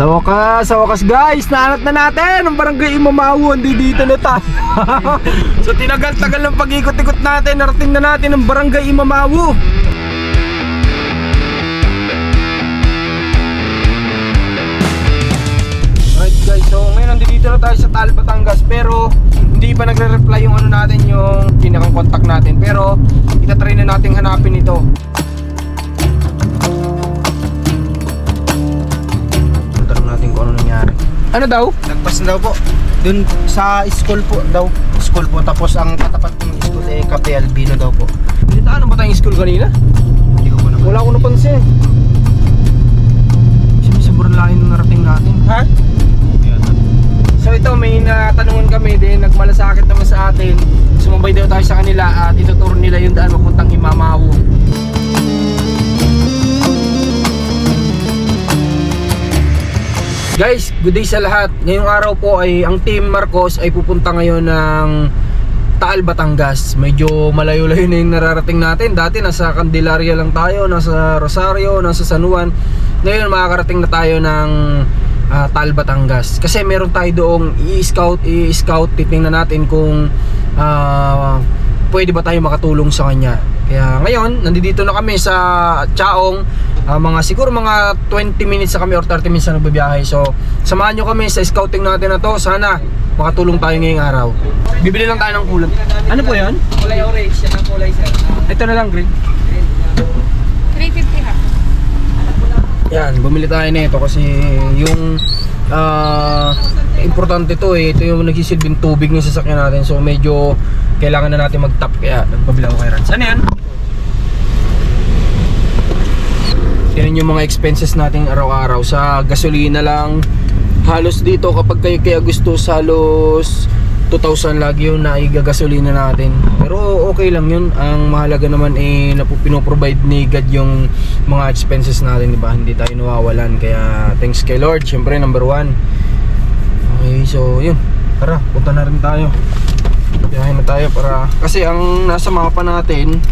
Sa wakas guys, nahanap na natin ang barangay Imamaw. Dito na tayo. So tinagal-tagal ng pag-ikot-ikot natin, narating na natin ang barangay Imamaw. Right guys, so ngayon nandito na tayo sa Taal, Batangas. Pero hindi pa nagre-reply yung ano natin, yung pinakang contact natin. Pero itatry na natin hanapin ito. Ano nangyari? Ano daw? Nagpas na daw po. Dun sa school po daw. School po. Tapos ang katapat ng school eh Cafe Albino daw po. Ano ba tayong school kanina? Hindi ko po naman. Wala ko napansin. Sobrang layo nung narating natin. Ha? So ito, may natanungan kami din. Nagmalasakit naman sa atin. Sumabay daw tayo sa kanila at ituturo nila yung daan mapuntang Imamaw. Guys, good day sa lahat. Ngayong araw po ay ang Team Marcos ay pupunta ngayon ng Taal, Batangas. Medyo malayo-layo na yung nararating natin. Dati nasa Candelaria lang tayo, nasa Rosario, nasa San Juan. Ngayon makakarating na tayo ng Taal, Batangas. Kasi meron tayo doong i-scout. Titingnan natin kung pwede ba tayo makatulong sa kanya. Kaya ngayon, nandito na kami sa Chaong. Siguro mga 20 minutes na kami or 30 minutes na nagbabiyahe. So, samahan nyo kami sa scouting natin na to. Sana makatulong tayo ngayong araw. Bibili lang tayo ng kulang. Ano po yan? Kulay orange, yan ang kulay sir. Ito na lang, green. 350 ha. Yan, bumili tayo nito kasi yung importante to eh. Ito yung nagsisilbing tubig ng sasakyan natin. So, medyo kailangan na natin mag-top. Kaya nagpabila ko kay Rans. Ano yan? Yan yung mga expenses natin araw-araw. Sa gasolina lang, halos dito kapag kayo kaya gusto, halos 2,000 lagi yung naigagasolina natin. Pero okay lang yun. Ang mahalaga naman eh pinoprovide ni God yung mga expenses natin, diba? Hindi tayo nawawalan. Kaya thanks kay Lord, syempre number 1. Okay, so yun, tara, punta na rin tayo. Biyahe na tayo para, kasi ang nasa mapa natin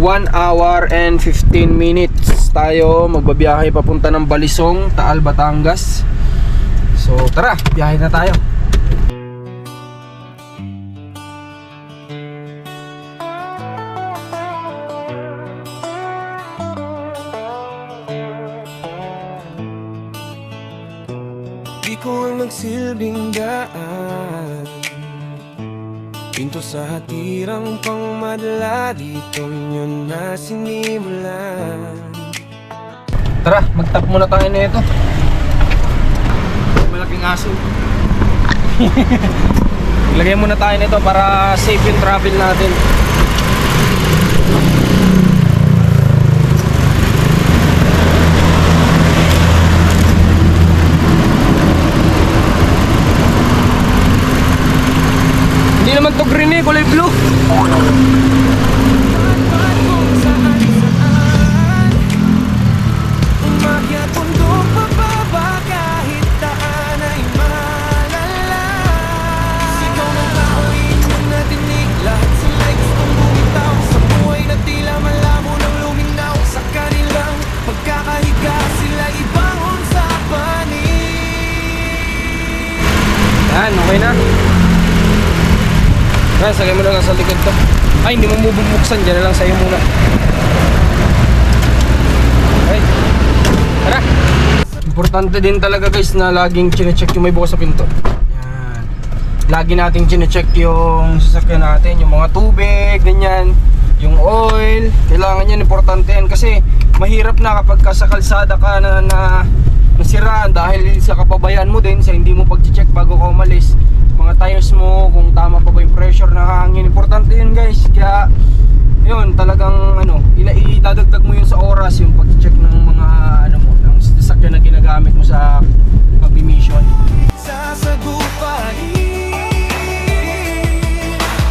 1 hour and 15 minutes tayo magbabiyahe papunta ng Balisong, Taal, Batangas. So tara, biyahe na tayo. Di ko ang nagsilbing daan, pinto sa hatirang pangmadala, dito nyo na sinimulan. Tara, mag-tap muna tayo na ito. Malaking aso. Ilagay muna tayo nito para safe yung travel natin. Hindi naman to green eh, kulay blue. Umakyat bundok pababa, kahit daan ay malala. Sigaw ng tao, inyong natinig, lahat sila'y gustong bumitaw sa buhay na tila malabo ng luminaw. Sa kanilang pagkakahiga, sila ibangon sa panig. Yan, okay na. Sagay mo na lang sa likod to. Ay, hindi mo bubuksan. Diyan na lang sa'yo muna. Okay, tara. Importante din talaga guys na laging chinecheck yung may bukas sa pinto. Yan. Lagi nating chinecheck yung sasakyan natin, yung mga tubig, ganyan, yung oil. Kailangan yan, importante yan. Kasi mahirap na kapag sa kalsada ka na nasiraan dahil sa kapabayaan mo din, sa hindi mo pag-check bago ka umalis. Mga tires mo, kung tama pa ba yung pressure ng hangin, importante yun guys. Kaya yun, talagang idadagdag mo yun sa oras, yung pag-check ng mga ng sasakyan na ginagamit mo sa pag-emission. Sasagupay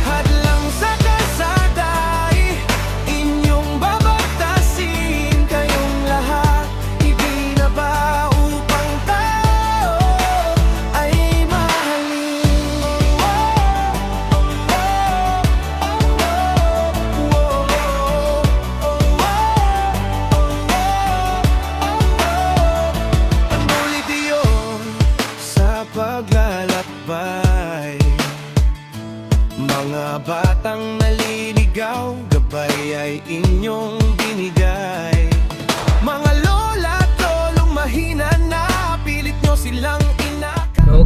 hadlang sa kalsaday, inyong babagtasin, kayong lahat ibinaba upang tao ay mahalin. Pag-ulit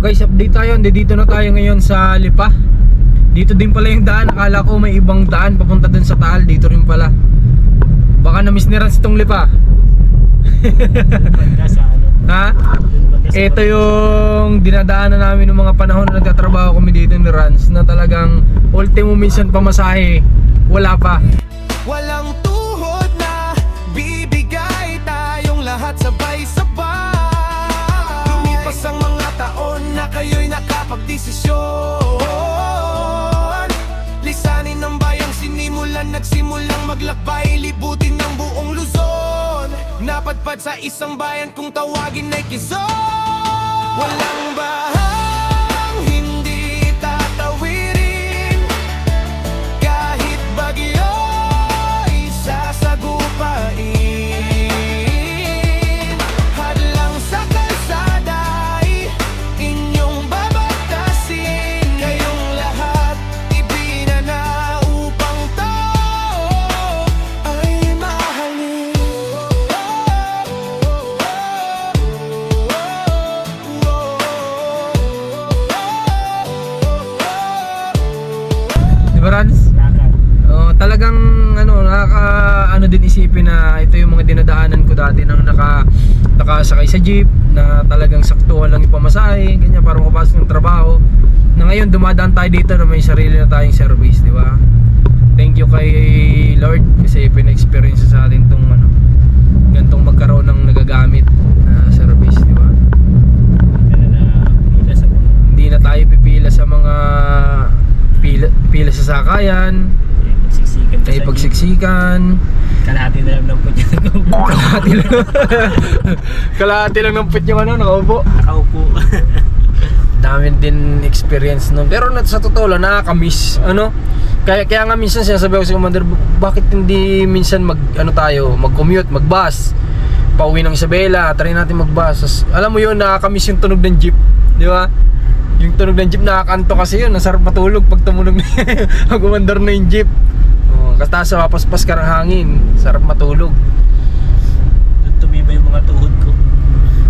guys, update tayo. Dito na tayo ngayon sa Lipa. Dito din pala yung daan. Akala ko may ibang daan papunta dun sa Taal. Dito rin pala. Baka na-miss ni Rans itong Lipa. Ha? Ito yung dinadaanan namin ng mga panahon na nagtatrabaho kami dito ni Rans, na talagang ultimo minsan pamasahe, wala pa. Walang tuhod na bibigay tayong lahat sabay-sabay. Lumipas ang mga taon na kayo'y nakapagdesisyon. Lisanin ng bayang sinimulan, nagsimulang maglakbay, libutin ng buong Luzon. Napadpad sa isang bayan kung tawagin ay Quezon. Walang bahang hindi tatawirin, kahit bagyo sasagupain. Hadlang sa kalsada ay inyong babatasin. Kayong lahat ibinana upang to ay mahalin. Di ba, Rans? Oh, talagang nakaka din isipin na ito yung mga dinadaanan ko dati nang nakasakay sa jeep na talagang saktuhan lang yung pamasahe, ganyan, para makapasok ng trabaho. Na ngayon dumadaan tayo dito na may sarili na tayong service, di ba? Thank you kay Lord kasi pina-experience sa atin tong gantong magkaroon ng nagagamit na service, di ba? Hindi na tayo pipila sa mga pila sa sakayan, tayo pagsiksikan. Kalahati na lang ng put niya. Kalahati lang ng put yung nakaupo. Nakaupo. Dami din experience no. Pero sa totoo lang nakakamiss. Kaya nga minsan sinasabi ko sa commander, bakit hindi minsan mag-commute, mag-bus. Pauwi ng Isabela, try natin mag-bus. Alam mo yun, nakakamiss yung tunog ng jeep, di ba? Yung tunog ng jeep nakakanto kasi yun, nasarap matulog pag tumunog na mag-umandar na yung jeep. Kasi sa mapaspas ka ng hangin, sarap matulog. Tumibay yung mga tuhod ko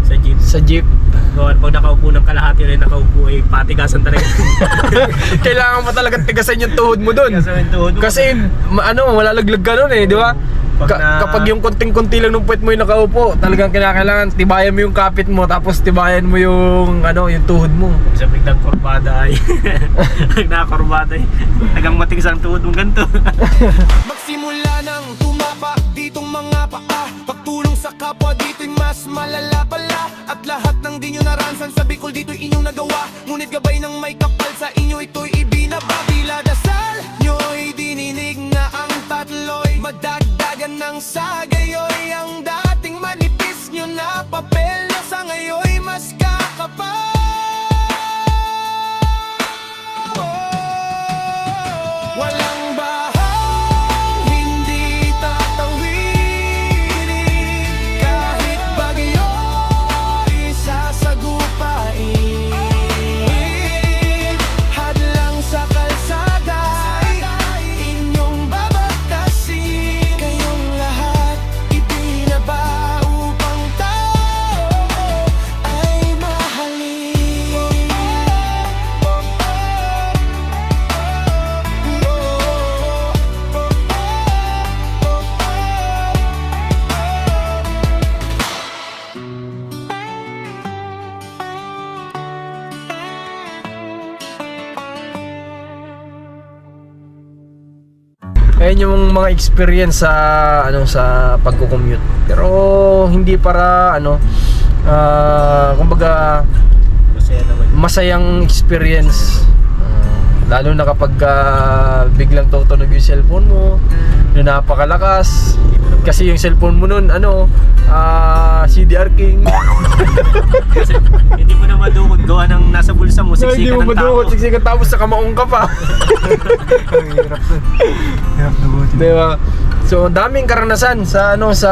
sa jeep. Sa jeep. Pag nakaupo ng kalahati rin nakaupo ay patigasan talaga. Kailangan mo talaga tigasan yung tuhod mo dun. Tigasan yung tuhod mo. Kasi malalaglag ka nun di ba? Kapag yung konting-konti lang ng puwet mo yung nakaupo, talagang kailangan tibayan mo yung kapit mo, tapos tibayan mo yung yung tuhod mo. Sa biglang kurbada ay pag nakakurbada ay tagang matigas ang tuhod mo ganito. Magsimula ng tumapak ditong mga paa, pagtulong sa kapwa dito'y mas malala pala. At lahat ng di nyo naransan sa Bicol dito'y inyong nagawa. Ngunit gabay ng may kapal sa inyo ito'y ibinaba. Bila dasal nyo'y dininig na ang tatlo'y madagdagan ng sagayoy. Ang dating manipis nyo na papel na sa ngayoy mas kakapal. Walang bahang hindi tatawirin, kahit bagyo sasagupain. Hadlang sa kalsada ay inyong babatasin. Kayong lahat ibinaba upang tao ay mahalin. Ayun yung mga experience sa sa pagko-commute. Pero hindi para kumbaga Masaya naman. masayang experience. Lalo na kapag biglang tutunog yung cellphone mo na napakalakas. Kasi yung cellphone mo nun CDR King. Kasi hindi mo na madukot gawa ng nasa bulsa mo, Hindi siksikan mo ng tao. madukot, siksikan tapos sa kamaong ka pa. Hirap dugutin. Diba? So daming karanasan sa sa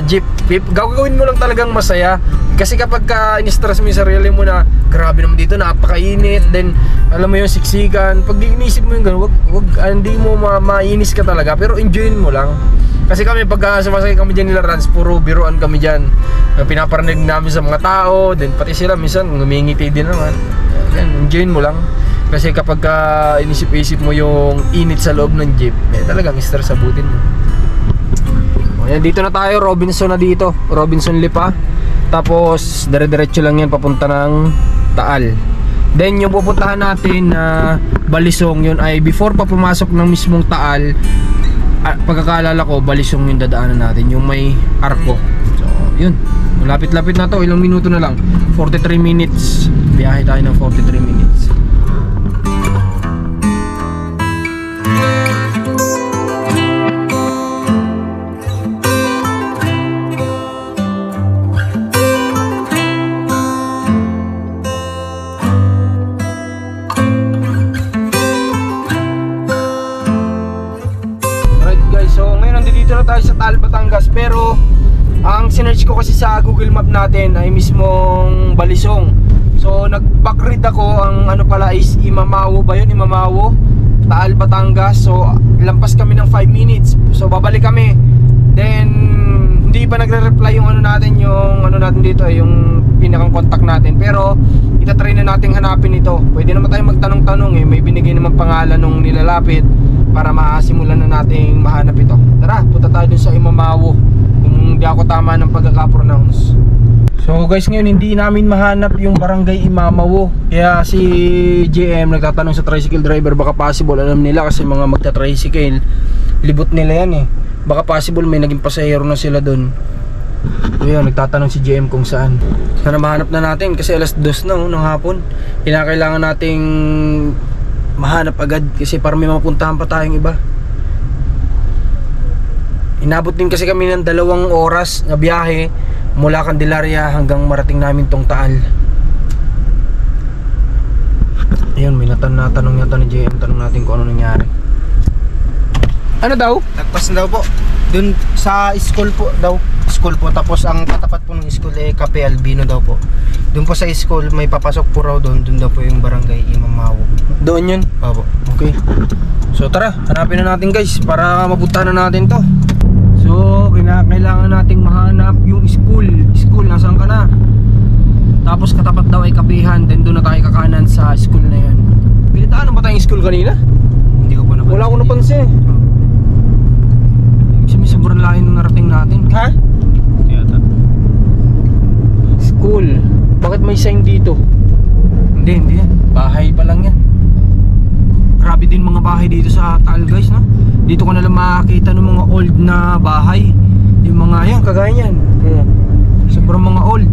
jeep. Gagawin mo lang talagang masaya. Kasi kapag in-stress mo yung sarili mo na grabe naman dito, napakainit, then alam mo yung siksikan, pag inisip mo yung gano'n, hindi mo mainis ka talaga, pero enjoyin mo lang. Kasi kami pag sumasakay kami dyan nila Rans, puro biruan kami dyan. Pinaparinig namin sa mga tao, then pati sila minsan ngumingiti din naman. Yan, enjoyin mo lang. Kasi kapag inisip-isip mo yung init sa loob ng jeep, talagang stress abutin mo. Ayan, dito na tayo, Robinson na dito, Robinson Lipa. Tapos dire-diretso lang yan papunta ng Taal. Then yung pupuntahan natin na Balisong, yun ay before pa pumasok ng mismong Taal. Pagkakaalala ko, Balisong yung dadaanan natin, yung may arko. So yun, malapit-lapit na to, ilang minuto na lang, 43 minutes. Biyahe tayo ng 43 minutes. Tayo sa Taal, Batangas, pero ang sinearch ko kasi sa Google Map natin ay mismong Balisong. So nag-backread ako, ang ano pala is Imamawo ba yun? Imamawo, Taal, Batangas. So lampas kami ng 5 minutes. So babalik kami. Then hindi pa nagre-reply yung ano natin, yung ano natin dito ay yung pinakang contact natin. Pero itatry na nating hanapin ito. Pwede naman tayo magtanong-tanong eh. May binigay naman pangalan nung nilalapit para masimulan na nating mahanap ito. Tara, punta tayo dun sa Imamawo, kung hindi ako tama ng pagkaka-pronounce. So guys, ngayon hindi namin mahanap yung barangay Imamawo. Kaya si GM nagtatanong sa tricycle driver, baka possible, alam nila kasi mga magta-tricycle, libot nila yan eh. Baka possible may naging pasahero na sila dun. Ayun, nagtatanong si GM kung saan. Sana mahanap na natin kasi alas 2 na ng hapon. Kinakailangan nating mahanap agad kasi para may mapuntahan pa tayong iba. Inabot din kasi kami ng 2 oras na biyahe mula Candelaria hanggang marating namin tong Taal. Ayun, may natanong yata ni JM. Tanong natin kung ano nangyari. Ano daw? Nagpas na daw po. Dun sa school po daw. School po, tapos ang katapat po ng school ay Cafe Albino daw po. Doon po sa school may papasok po raw doon. Doon daw po yung barangay Imamawo. Doon yun? Opo. Okay. So tara, hanapin na natin guys para mapuntahan na natin to. So kailangan nating mahanap yung school. School, nasaan ka na? Tapos katapat daw ay kapihan. Then doon na tayo kakanan sa school na yan. Pilitaan ba tayong school kanina? Hindi ko po napansin. Wala akong napansin. Ibig sobrang layo nung narating natin. Ha? School. Bakit may sign dito? Hindi yan. Bahay pa lang yan. Grabe din mga bahay dito sa Taal guys, no? Dito ko na lang makakita ng mga old na bahay. Yung mga yan, kagaya yan. Sobrang mga old.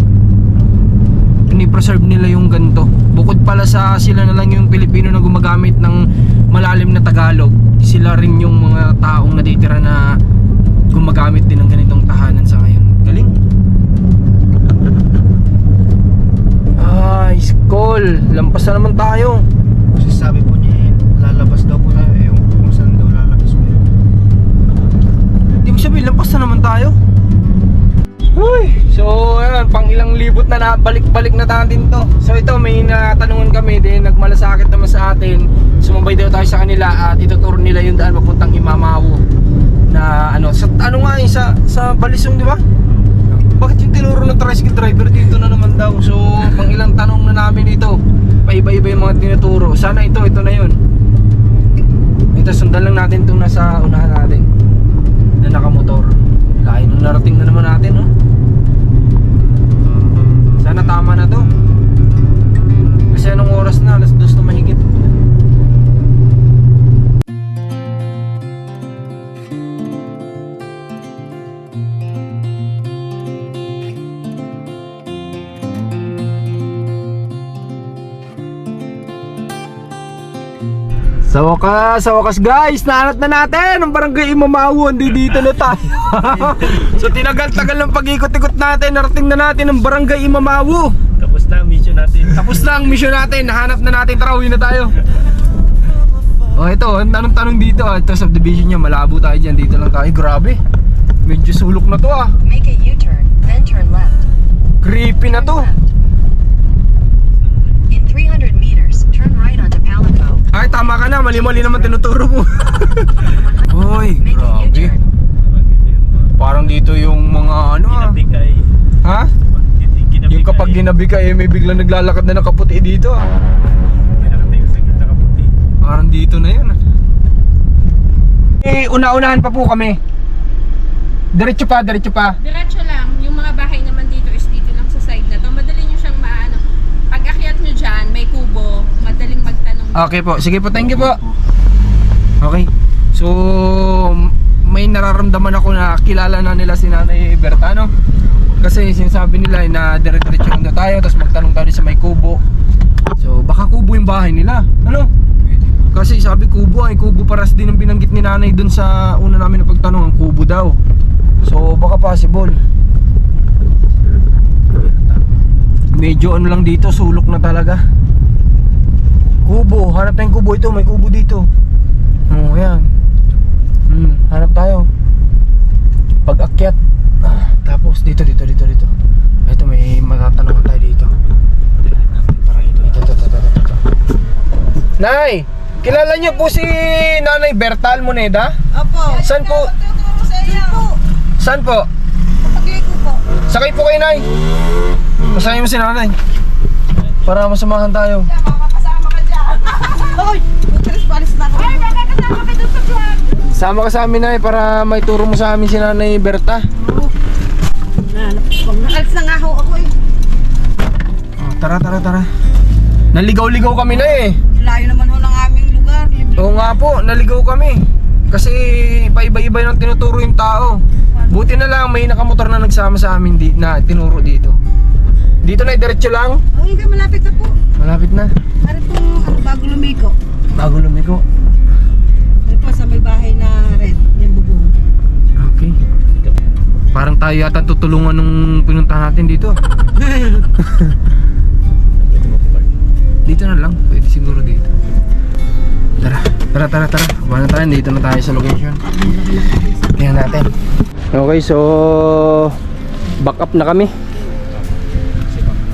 Pinipreserve nila yung ganito. Bukod pala sa sila na lang yung Pilipino na gumagamit ng malalim na Tagalog, sila rin yung mga taong natitira na gumagamit din ng ganitong tahanan sa ngayon. Galing. School. Lampas na naman tayo. Kasi sabi po niya lalabas daw po tayo yung kung saan daw lalabas po. Di mo sabihin, lampas na naman tayo. Uy! So ayan, pang ilang libot na balik-balik na natin to. So ito, may natanungan kami din, nagmalasakit naman sa atin. Sumabay daw tayo sa kanila at ituturo nila yung daan papuntang Imamawo. Na ano, sa ano nga yun, sa Balisong, di ba? Bakit yung tinuro ng tricycle driver dito na naman daw? So pang ilang tanong na namin ito, paiba-iba yung mga tinuturo. Sana ito na yun. Ito, sundan lang natin itong nasa unahan natin na nakamotor. Layo nung narating na naman natin, no? Sana tama na to. Kasi anong oras na? Alas 2 na mahigit. Sa wakas guys, nahanap na natin ang barangay Imamawo. Dito na tayo. So tinagal-tagal ng pag-ikot-ikot natin, narating na natin ang barangay Imamawo. Tapos na ang mission natin. Tapos na ang mission natin, nahanap na natin, tara uwi na tayo. Oh, ito, ang tanong-tanong dito ito subdivision niya, malabo tayo dyan, dito lang tayo. Grabe, medyo sulok na to ah. Make a U-turn, then turn left. Creepy na to. In 300 meters, turn right onto Palico. Ay, tama ka na, mali-mali naman tinuturo mo. Hoy, Make a grabe. U-turn. Parang dito yung mga ano ah. Ginabigay. Ha? Yung kapag ginabi ka eh, may biglang naglalakad na nakaputi dito ah. Pinakatayo sa gitna kaputi. Parang dito na yun ah. Eh, una-unahan pa po kami. Diretso pa. Diretso lang. Yung mga bahay naman dito is dito lang sa side na to. Madali nyo siyang maano. Pag akyat nyo dyan, may kubo. Madaling magtanong. Okay po, sige po, thank you po. Okay, so may nararamdaman ako na kilala na nila si Nanay Bertano. Kasi sinasabi nila na dire-diretso lang daw tayo, tapos magtanong tayo sa may kubo. So baka kubo yung bahay nila, ano? Kasi sabi kubo ay kubo, paras din ang binanggit ni Nanay dun sa una namin na pagtanong, ang kubo daw. So baka possible. Medyo ano lang dito, sulok na talaga. Kubo, hanap tayong kubo. Ito, may kubo dito. Oh, yan. Hanap tayo. Pag-akyat. Tapos dito. Ito, may matatanong tayo dito. Ito. Nay, kilala niyo po si Nanay Bertal Moneda? Opo. Saan po? Saan po? Pagliko po. Sakay po kayo, Nay. Masaya mo si Nanay. Para masamahan tayo. Makakasama ka dyan. Hoy! Putris, palis na ako. Ay, nakakasama ka doon sa vlog. Sama ka sa amin, Nay, para may turo mo sa amin si Nanay Berta. Nakalis na nga ako eh. Oh, tara. Naligaw-ligaw kami na eh. Layo naman ho ng aming lugar. Oo nga po, naligaw kami. Kasi paiba-iba yung tinuturo yung tao. Buti na lang may nakamotor na nagsama sa amin na tinuro dito. Dito na, diretso lang. Oh, hindi, malapit na po. Malapit na. Ano pong bago lumiko? Bago lumigo. Ano po sa may bahay na red, yung bubong. Okay. Parang tayo yata tutulungan nung pinuntahan natin dito. Dito na lang, pwede siguro dito. Tara. Abang na tayo, dito na tayo sa location. Tingnan natin. Okay, so back up na kami.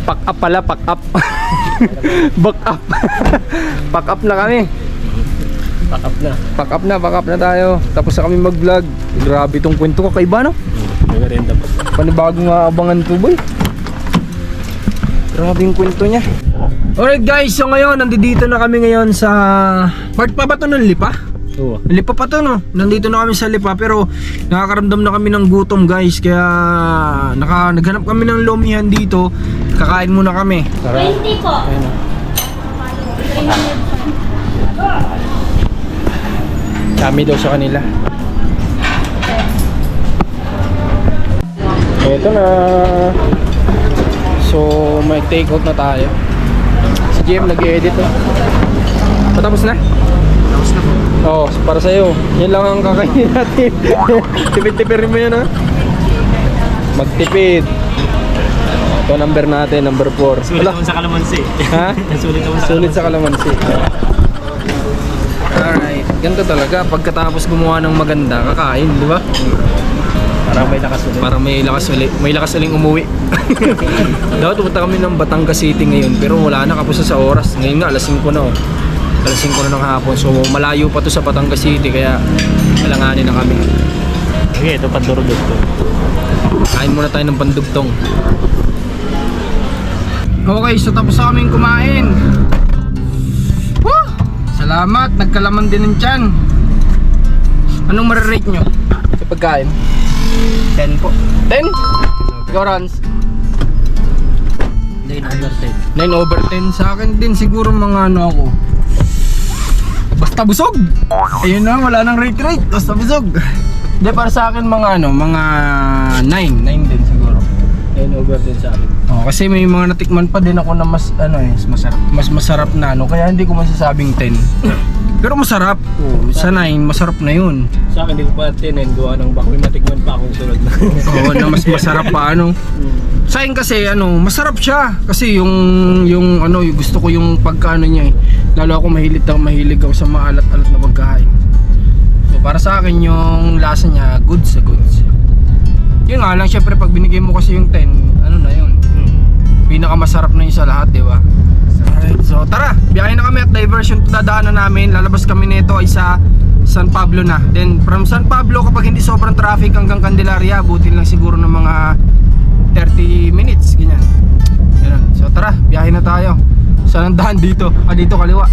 Pack up pala, pack up. Back up. Pack up na kami. Pack up na tayo. Tapos na kami mag-vlog. Grabe tong kwento ko, kaiba no? Maganda po. Panibagong aabangan to, boy. Grabe yung kwento niya. Alright guys, so ngayon nandito na kami ngayon sa part pa ba to ng Lipa? Oo. Lipa pa to no? Nandito na kami sa Lipa pero nakakaramdam na kami ng gutom guys. Kaya naghanap kami ng lomihan dito. Kakain muna kami. 20 po. Kami daw sa kanila. Ito na. So may take out na tayo. Si GM nag-edit oh. Patapos na? Tapos na po. Oo, para sa'yo. Yan lang ang kakainin natin. Tipid-tipirin mo yan ha. Magtipid. Ito number natin, number 4. Sulit naman sa kalamansi. Ha? Sulit Sa kalamansi. Alright, ganito talaga. Pagkatapos gumawa ng maganda, kakain, di ba? Para may lakas ulit. Para may lakas uling umuwi. Dapat pupunta kami ng Batangas City ngayon, pero wala na, kapos na sa oras. Ngayon nga, alas 5 na oh. Alas 5 na ng hapon. So malayo pa to sa Batangas City, kaya alanganin na kami. Okay, ito pandurudog to. Kain muna tayo ng pandugtong. Okay, so tapos na kaming kumain. Woo! Salamat, nagkalaman din ng tiyan. Anong marirate nyo sa pagkain? 10 po. 10? Ikaw, Rans? 9 over 10 sa akin din siguro mga ano ako. Basta busog. Ayun na, wala nang rate. Basta busog. Hindi, para sa akin mga ano, mga 9 din siguro. 9 over 10 sa akin. Oh, kasi may mga natikman pa din ako na mas ano masarap. Mas masarap na ano, kaya hindi ko masasabing 10. Pero masarap. Oh, sa 9 masarap na 'yun. Sa akin, hindi ko pa 10 gawa ng bako. May matikman pa akong sunod na. Oo, na mas masarap pa ano. Sa akin kasi masarap siya kasi yung gusto ko yung pagkaano niya eh. Lalo ako mahilig ako sa maalat-alat na pagkain. So para sa akin yung lasa niya goods sa goods. Yun nga lang syempre pag binigay mo kasi yung 10, na yun. Pinakamasarap na yun sa lahat, di ba? Alright, so tara, biyahe na kami at diversion to dadaanan namin. Lalabas kami nito ay sa San Pablo na. Then from San Pablo kapag hindi sobrang traffic hanggang Candelaria, buti lang siguro ng mga 30 minutes, ganyan. So tara, biyahe na tayo. Saan ang daan dito? Dito kaliwa.